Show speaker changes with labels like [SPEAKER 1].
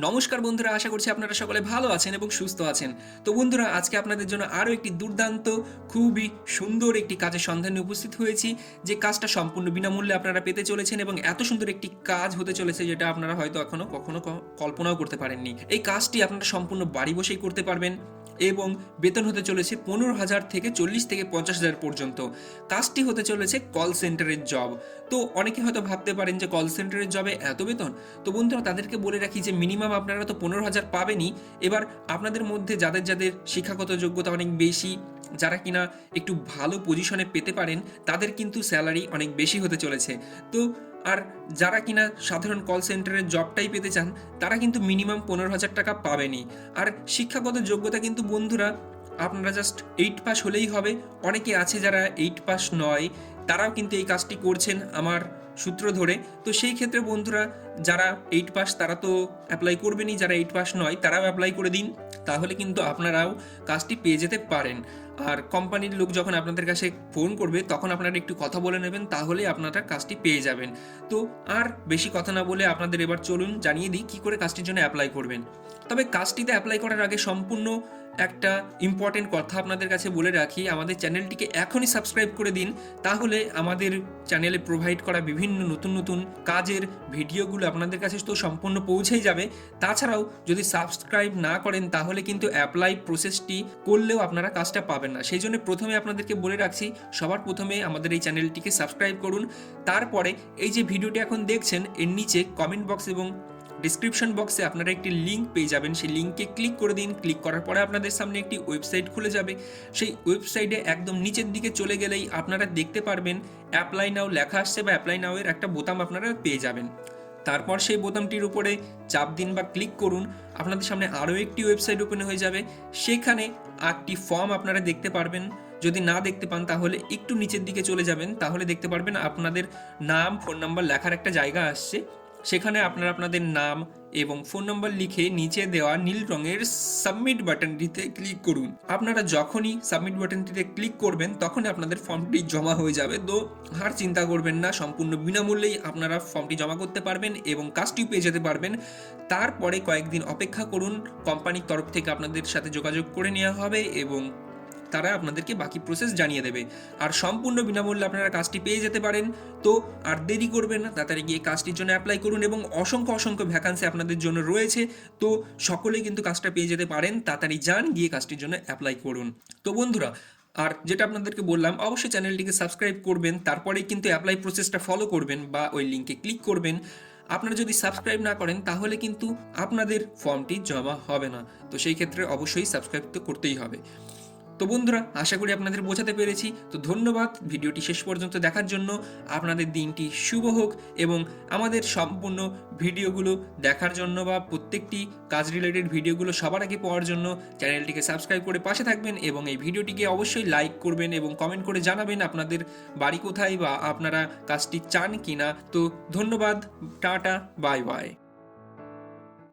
[SPEAKER 1] নমস্কার বন্ধুরা, আশা করছি আপনারা সকলে ভালো আছেন এবং সুস্থ আছেন। তো বন্ধুরা, আজকে আপনাদের জন্য আরও একটি দুর্দান্ত, খুবই সুন্দর একটি কাজের সন্ধানে উপস্থিত হয়েছি। যে কাজটা সম্পূর্ণ বিনামূল্যে আপনারা পেতে চলেছেন এবং এত সুন্দর একটি কাজ হতে চলেছে যেটা আপনারা হয়তো এখনো কখনো কল্পনাও করতে পারেননি। এই কাজটি আপনারা সম্পূর্ণ বাড়ি বসেই করতে পারবেন এবং বেতন হতে চলেছে 15,000 থেকে 40 থেকে 50,000 পর্যন্ত। কাজটি হতে চলেছে কল সেন্টারের জব। তো অনেকে হয়তো ভাবতে পারেন যে কল সেন্টারের জবে এত বেতন। তো বন্ধুরা, তাদেরকে বলে রাখি যে মিনিমাম আপনারা তো 15,000 পাবেনই। এবার আপনাদের মধ্যে যাদের যাদের শিক্ষাগত যোগ্যতা অনেক বেশি, যারা কিনা একটু ভালো পজিশনে পেতে পারেন, তাদের কিন্তু স্যালারি অনেক বেশি হতে চলেছে। তো আর যারা কিনা সাধারণ কল সেন্টারের জবটাই পেতে চান, তারা কিন্তু মিনিমাম 15,000 টাকা পাবেনই। আর শিক্ষাগত যোগ্যতা কিন্তু বন্ধুরা আপনারা জাস্ট 8 পাস হলেই হবে। অনেকে আছে যারা 8 পাস নয়, তারাও কিন্তু এই কাজটি করছেন আমার সূত্র ধরে। তো সেই ক্ষেত্রে বন্ধুরা, যারা 8 পাস তারা তো অ্যাপ্লাই করবেনই, যারা 8 পাস নয় তারাও অ্যাপ্লাই করে দিন, তাহলে কিন্তু আপনারাও কাজটি পেয়ে যেতে পারেন। আর কোম্পানির লোক যখন আপনাদের কাছে ফোন করবে তখন আপনারা একটু কথা বলে নেবেন, তাহলে আপনারা কাজটি পেয়ে যাবেন। তো আর বেশি কথা না বলে আপনাদের এবার চলুন জানিয়ে দিই কী করে কাজটির জন্য অ্যাপ্লাই করবেন। তবে কাজটিতে অ্যাপ্লাই করার আগে সম্পূর্ণ একটা ইম্পর্টেন্ট কথা আপনাদের কাছে বলে রাখি, আমাদের চ্যানেলটিকে এখনই সাবস্ক্রাইব করে দিন, তাহলে আমাদের চ্যানেলে প্রোভাইড করা বিভিন্ন নতুন নতুন কাজের ভিডিওগুলো আপনাদের কাছে তো সম্পূর্ণ পৌঁছেই যাবে। তাছাড়াও যদি সাবস্ক্রাইব না করেন তাহলে কিন্তু অ্যাপ্লাই প্রসেসটি করলেও আপনারা কাজটা পাবেন না। সেই জন্য প্রথমে আপনাদেরকে বলে রাখছি, সবার প্রথমে আমাদের এই চ্যানেলটিকে সাবস্ক্রাইব করুন। তারপরে এই যে ভিডিওটি এখন দেখছেন, এর নিচে কমেন্ট বক্স এবং ডিসক্রিপশন বক্সে আপনারা একটি লিঙ্ক পেয়ে যাবেন, সেই লিঙ্কে ক্লিক করে দিন। ক্লিক করার পরে আপনাদের সামনে একটি ওয়েবসাইট খুলে যাবে। সেই ওয়েবসাইটে একদম নিচের দিকে চলে গেলেই আপনারা দেখতে পারবেন অ্যাপ্লাই নাও লেখা আসছে, বা অ্যাপ্লাই নাও এর একটা বোতাম আপনারা পেয়ে যাবেন। তারপর সেই বোতামটির উপরে চাপ দিন বা ক্লিক করুন, আপনাদের সামনে আরও একটি ওয়েবসাইট ওপেন হয়ে যাবে। সেখানে একটি ফর্ম আপনারা দেখতে পারবেন। যদি না দেখতে পান তাহলে একটু নিচের দিকে চলে যাবেন, তাহলে দেখতে পারবেন আপনাদের নাম, ফোন নাম্বার লেখার একটা জায়গা আসছে। সেখানে আপনারা আপনাদের নাম এবং ফোন নাম্বার লিখে নিচে দেওয়া নীল রঙের সাবমিট বাটনটিতে ক্লিক করুন। আপনারা যখনই সাবমিট বাটনটিতে ক্লিক করবেন তখনই আপনাদের ফর্মটি জমা হয়ে যাবে। তো আর চিন্তা করবেন না, সম্পূর্ণ বিনামূল্যেই আপনারা ফর্মটি জমা করতে পারবেন এবং কাজটিও পেয়ে যেতে পারবেন। তারপরে কয়েকদিন অপেক্ষা করুন, কোম্পানির তরফ থেকে আপনাদের সাথে যোগাযোগ করে নেওয়া হবে এবং তারা আপনাদেরকে বাকি প্রসেস জানিয়ে দেবে। আর সম্পূর্ণ বিনামূল্যে আপনারা কাজটি পেয়ে যেতে পারেন। তো আর দেরি করবেন না, তাড়াতাড়ি গিয়ে কাজটির জন্য অ্যাপ্লাই করুন এবং অসংখ্য অসংখ্য ভ্যাকান্সি আপনাদের জন্য রয়েছে। তো সকলেই কিন্তু কাজটা পেয়ে যেতে পারেন, তাড়াতাড়ি যান, গিয়ে কাজটির জন্য অ্যাপ্লাই করুন। তো বন্ধুরা, আর যেটা আপনাদেরকে বললাম, অবশ্যই চ্যানেলটিকে সাবস্ক্রাইব করবেন, তারপরেই কিন্তু অ্যাপ্লাই প্রসেসটা ফলো করবেন বা ওই লিঙ্কে ক্লিক করবেন। আপনারা যদি সাবস্ক্রাইব না করেন তাহলে কিন্তু আপনাদের ফর্মটি জমা হবে না। তো সেই ক্ষেত্রে অবশ্যই সাবস্ক্রাইব তো করতেই হবে। তো বন্ধুরা, আশা করি আপনাদের বোঝাতে পেরেছি। তো ধন্যবাদ ভিডিওটি শেষ পর্যন্ত দেখার জন্য। আপনাদের দিনটি শুভ হোক এবং আমাদের সম্পূর্ণ ভিডিওগুলো দেখার জন্য বা প্রত্যেকটি কাজ রিলেটেড ভিডিওগুলো সবার আগে পাওয়ার জন্য চ্যানেলটিকে সাবস্ক্রাইব করে পাশে থাকবেন এবং এই ভিডিওটিকে অবশ্যই লাইক করবেন এবং কমেন্ট করে জানাবেন আপনাদের বাড়ি কোথায় বা আপনারা কাজটি চান কিনা। তো ধন্যবাদ, টাটা, বাই বাই।